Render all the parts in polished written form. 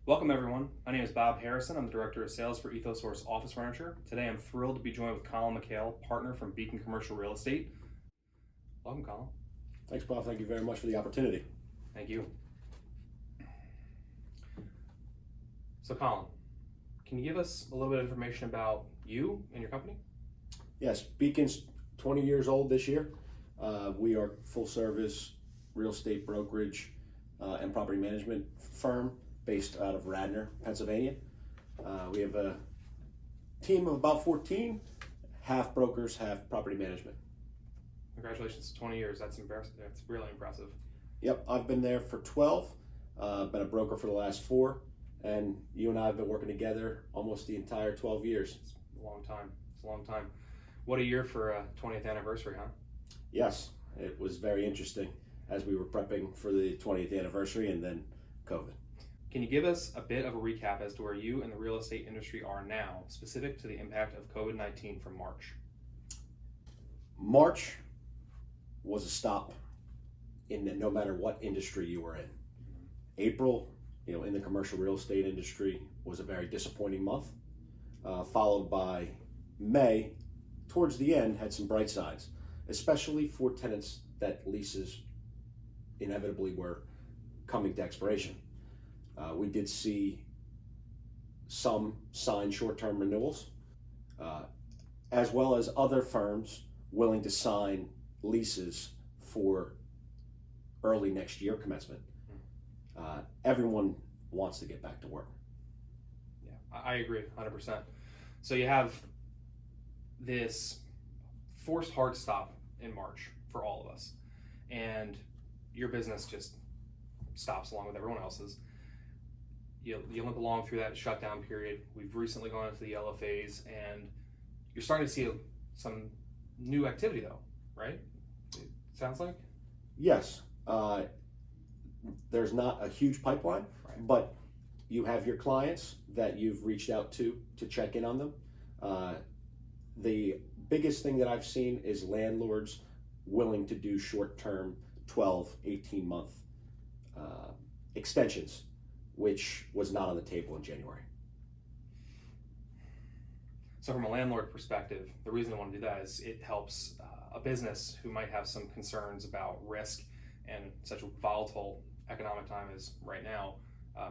Welcome everyone. My name is Bob Harrison. I'm the Director of Sales for Ethosource Office Furniture. Today I'm thrilled to be joined with Colin McHale, partner from Beacon Commercial Real Estate. Welcome, Colin. Thanks, Bob. Thank you very much for the opportunity. Thank you. So Colin, can you give us a little bit of information about you and your company? Yes, Beacon's 20 years old this year. We are full service real estate brokerage and property management firm based out of Radnor, Pennsylvania. We have a team of about 14, half brokers, half property management. Congratulations, 20 years. That's impressive. That's really impressive. Yep, I've been there for 12, been a broker for the last 4, and you and I have been working together almost the entire 12 years. It's a long time. It's a long time. What a year for a 20th anniversary, huh? Yes, it was very interesting as we were prepping for the 20th anniversary and then COVID. Can you give us a bit of a recap as to where you and the real estate industry are now, specific to the impact of COVID-19 from March? March was a stop in no matter what industry you were in. April, in the commercial real estate industry was a very disappointing month, followed by May, towards the end, had some bright sides, especially for tenants that leases inevitably were coming to expiration. We did see some sign short-term renewals, as well as other firms willing to sign leases for early next year commencement. Everyone wants to get back to work. Yeah, I agree 100%. So you have this forced hard stop in March for all of us, and your business just stops along with everyone else's. You limp along through that shutdown period. We've recently gone into the yellow phase, and you're starting to see some new activity, though, right? It sounds like? Yes. There's not a huge pipeline, Right. but you have your clients that you've reached out to check in on them. The biggest thing that I've seen is landlords willing to do short-term 12, 18-month extensions, which was not on the table in January. So from a landlord perspective, the reason I want to do that is it helps a business who might have some concerns about risk and such a volatile economic time as right now,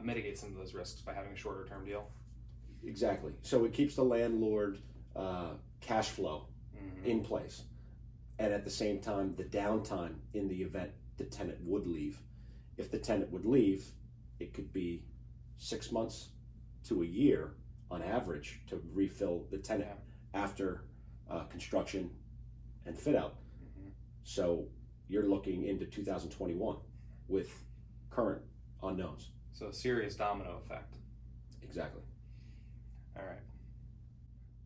mitigate some of those risks by having a shorter term deal. Exactly. So it keeps the landlord cash flow in place. And at the same time, the downtime in the event the tenant would leave. If the tenant would leave, it could be 6 months to a year on average to refill the tenant after construction and fit out. So you're looking into 2021 with current unknowns. So a serious domino effect. Exactly. All right.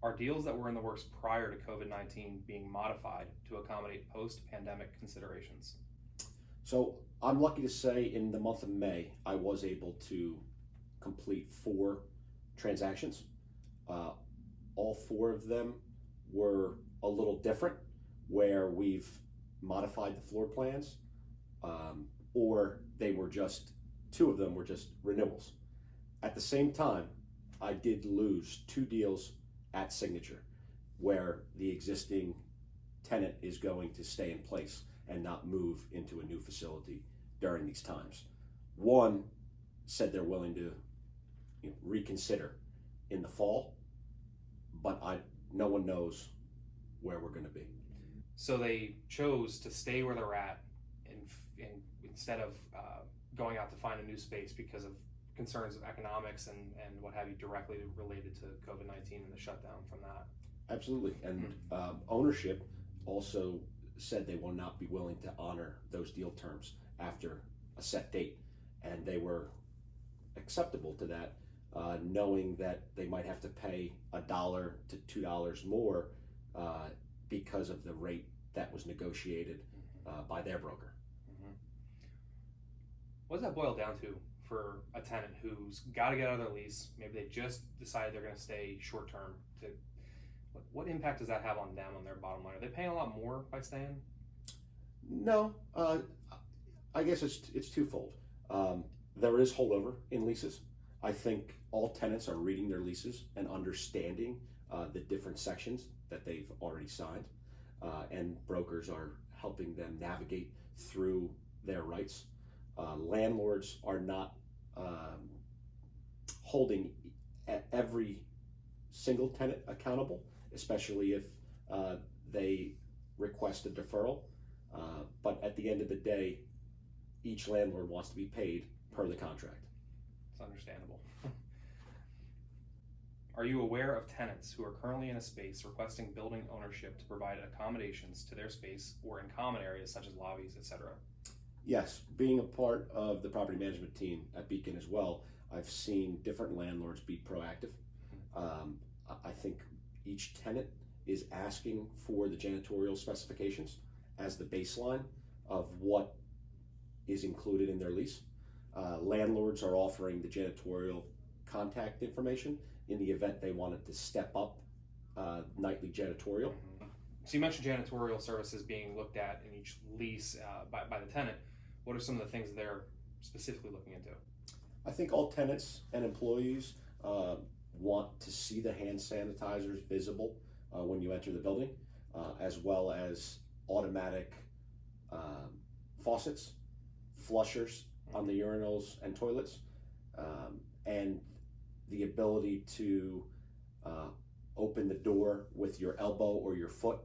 Are deals that were in the works prior to COVID-19 being modified to accommodate post-pandemic considerations? So I'm lucky to say in the month of May, I was able to complete 4 transactions. All 4 of them were a little different, where we've modified the floor plans, or they were just, 2 of them were just renewals. At the same time, I did lose 2 deals at signature, where the existing tenant is going to stay in place and not move into a new facility during these times. One said they're willing to reconsider in the fall, but no one knows where we're going to be. So they chose to stay where they're at instead of going out to find a new space because of concerns of economics and what have you, directly related to COVID-19 and the shutdown from that. Absolutely. And ownership also said they will not be willing to honor those deal terms after a set date. And they were acceptable to that, knowing that they might have to pay $1 to $2 more because of the rate that was negotiated by their broker. What does that boil down to for a tenant who's got to get out of their lease? Maybe they just decided they're going to stay short term. What impact does that have on them, on their bottom line? Are they paying a lot more by staying? No, I guess it's twofold. There is holdover in leases, I think all tenants are reading their leases and understanding the different sections that they've already signed, and brokers are helping them navigate through their rights. Landlords are not holding every single tenant accountable, especially if they request a deferral. But at the end of the day, each landlord wants to be paid per the contract. It's understandable. Are you aware of tenants who are currently in a space requesting building ownership to provide accommodations to their space or in common areas such as lobbies, etc.? Yes, being a part of the property management team at Beacon as well, I've seen different landlords be proactive. I think each tenant is asking for the janitorial specifications as the baseline of what is included in their lease. Landlords are offering the janitorial contact information in the event they wanted to step up nightly janitorial. So you mentioned janitorial services being looked at in each lease by the tenant. What are some of the things they're specifically looking into? I think all tenants and employees want to see the hand sanitizers visible when you enter the building, as well as automatic faucets, flushers on the urinals and toilets, and the ability to open the door with your elbow or your foot.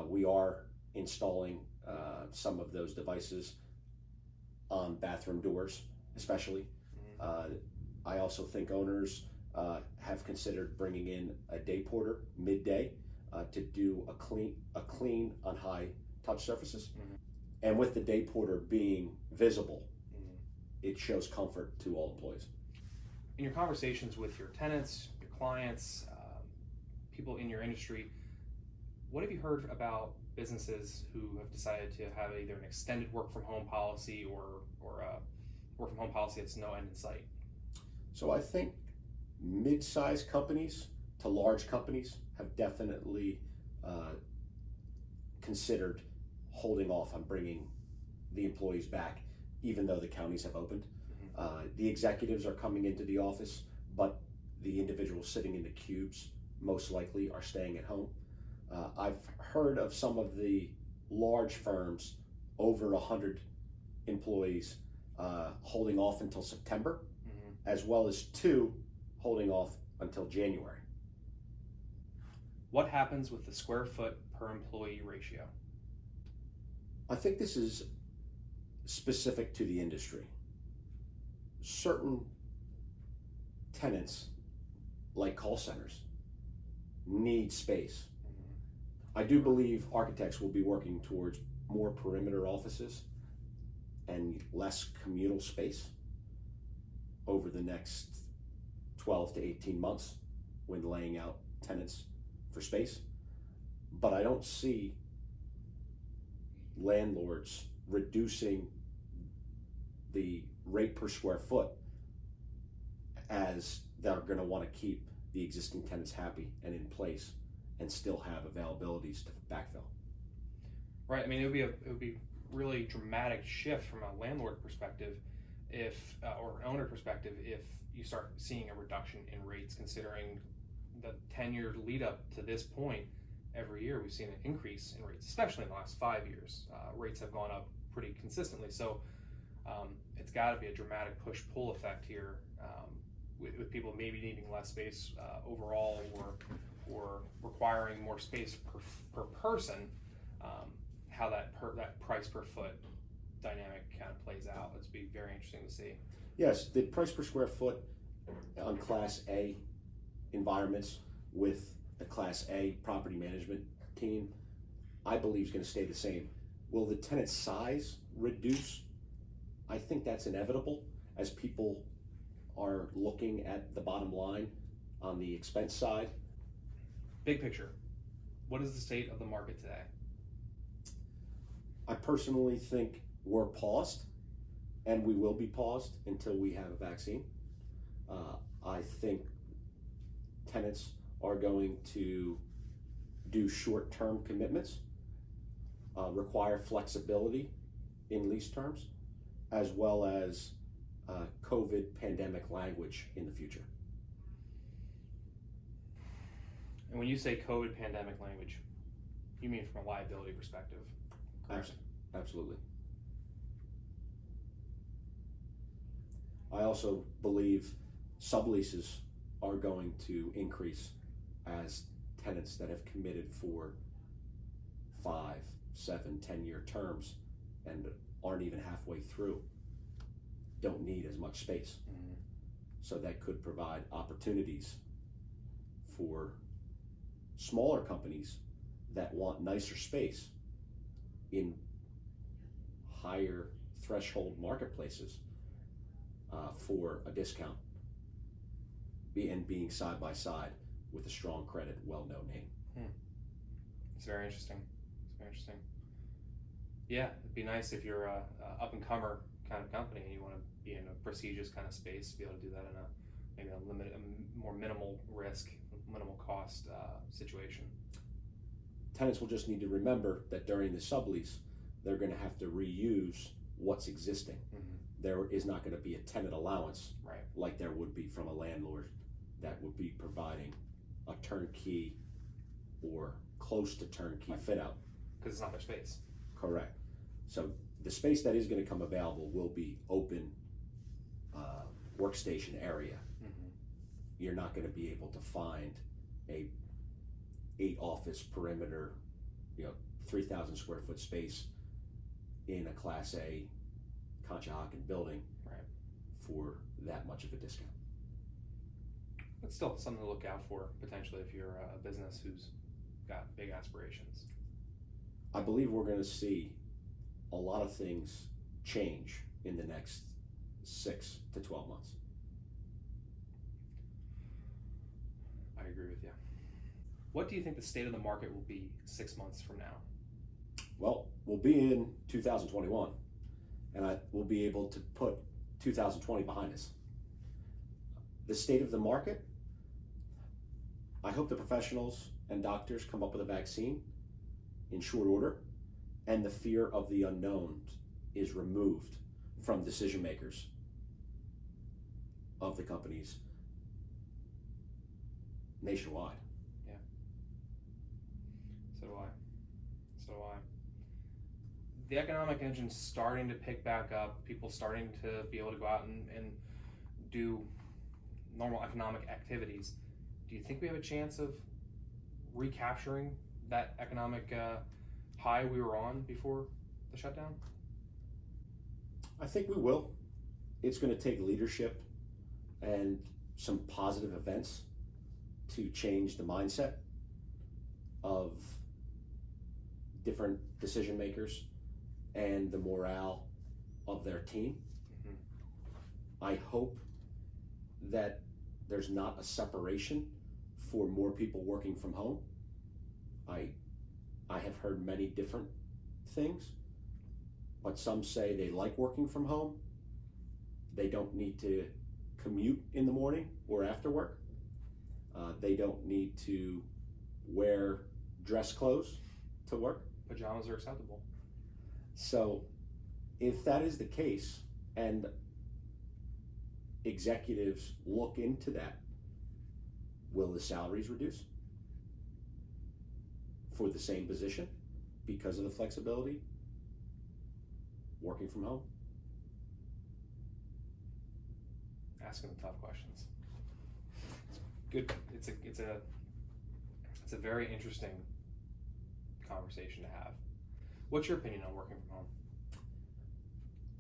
We are installing some of those devices on bathroom doors, especially. I also think owners have considered bringing in a day porter midday to do a clean on high touch surfaces. And with the day porter being visible, it shows comfort to all employees. In your conversations with your tenants, your clients, people in your industry, what have you heard about businesses who have decided to have either an extended work from home policy or a work from home policy that's no end in sight? So I think mid-sized companies to large companies have definitely considered holding off on bringing the employees back, even though the counties have opened. The executives are coming into the office, but the individuals sitting in the cubes most likely are staying at home. I've heard of some of the large firms, over 100 employees, holding off until September, as well as 2 holding off until January. What happens with the square foot per employee ratio? I think this is specific to the industry. Certain tenants, like call centers, need space. I do believe architects will be working towards more perimeter offices and less communal space over the next 12 to 18 months when laying out tenants for space. But I don't see landlords reducing the rate per square foot, as they're going to want to keep the existing tenants happy and in place and still have availabilities to backfill. Right. I mean, it would be really dramatic shift from a landlord perspective, if or an owner perspective, if you start seeing a reduction in rates, considering the 10-year lead up to this point. Every year we've seen an increase in rates, especially in the last 5 years. Rates have gone up pretty consistently. So it's got to be a dramatic push-pull effect here, with people maybe needing less space overall, or requiring more space per person. How that price per foot dynamic kind of plays out. It's be very interesting to see. Yes, the price per square foot on Class A environments with the Class A property management team, I believe, is going to stay the same. Will the tenant size reduce? I think that's inevitable as people are looking at the bottom line on the expense side. Big picture, what is the state of the market today? I personally think we're paused, and we will be paused until we have a vaccine. I think tenants are going to do short-term commitments, require flexibility in lease terms, as well as COVID pandemic language in the future. And when you say COVID pandemic language, you mean from a liability perspective? Correct? Absolutely. I also believe subleases are going to increase as tenants that have committed for 5, 7, 10-year terms and aren't even halfway through don't need as much space. Mm-hmm. So that could provide opportunities for smaller companies that want nicer space in higher threshold marketplaces for a discount, and being side by side with a strong credit, well-known name. It's very interesting. It's very interesting. Yeah, it'd be nice if you're a up-and-comer kind of company and you want to be in a prestigious kind of space to be able to do that in a maybe a limited, a more minimal risk, minimal cost situation. Tenants will just need to remember that during the sublease, they're going to have to reuse what's existing. Mm-hmm. There is not going to be a tenant allowance Right. like there would be from a landlord that would be providing a turnkey or close to turnkey Right. fit out. Because it's not their space. Correct. So the space that is going to come available will be open workstation area. Mm-hmm. You're not going to be able to find a 8 office perimeter, 3,000 square foot space in a Class A Conshohocken building Right. for that much of a discount. But still something to look out for potentially if you're a business who's got big aspirations. I believe we're going to see a lot of things change in the next 6 to 12 months. I agree with you. What do you think the state of the market will be 6 months from now? Well, we'll be in 2021, and we'll be able to put 2020 behind us. The state of the market, I hope the professionals and doctors come up with a vaccine in short order, and the fear of the unknown is removed from decision makers of the companies nationwide. Yeah. So do I. So do I. The economic engine's starting to pick back up, people starting to be able to go out and do normal economic activities. Do you think we have a chance of recapturing that economic high we were on before the shutdown? I think we will. It's going to take leadership and some positive events to change the mindset of different decision makers and the morale of their team. Mm-hmm. I hope that there's not a separation for more people working from home. I have heard many different things, but some say they like working from home. They don't need to commute in the morning or after work. They don't need to wear dress clothes to work. Pajamas are acceptable. So if that is the case and executives look into that, will the salaries reduce for the same position because of the flexibility working from home? Asking the tough questions. Good. It's a very interesting conversation to have. What's your opinion on working from home?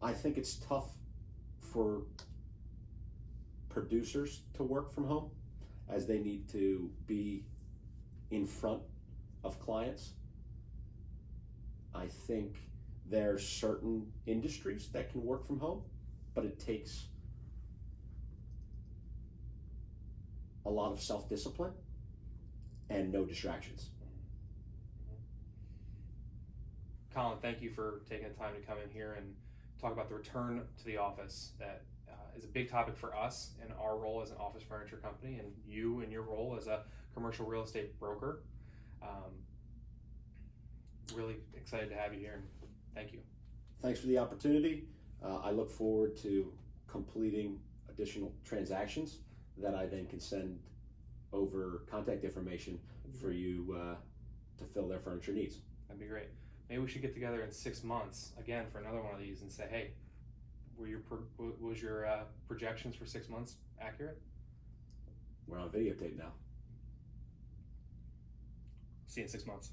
I think it's tough for producers to work from home as they need to be in front of clients. I think there are certain industries that can work from home, but it takes a lot of self-discipline and no distractions. Colin, thank you for taking the time to come in here and talk about the return to the office. That is a big topic for us in our role as an office furniture company, and you in your role as a commercial real estate broker. Really excited to have you here, and thank you. Thanks for the opportunity. I look forward to completing additional transactions that I then can send over contact information for you to fill their furniture needs. That'd be great. Maybe we should get together in 6 months again for another one of these and say, hey, was your projections for 6 months accurate? We're on videotape now. See you in 6 months.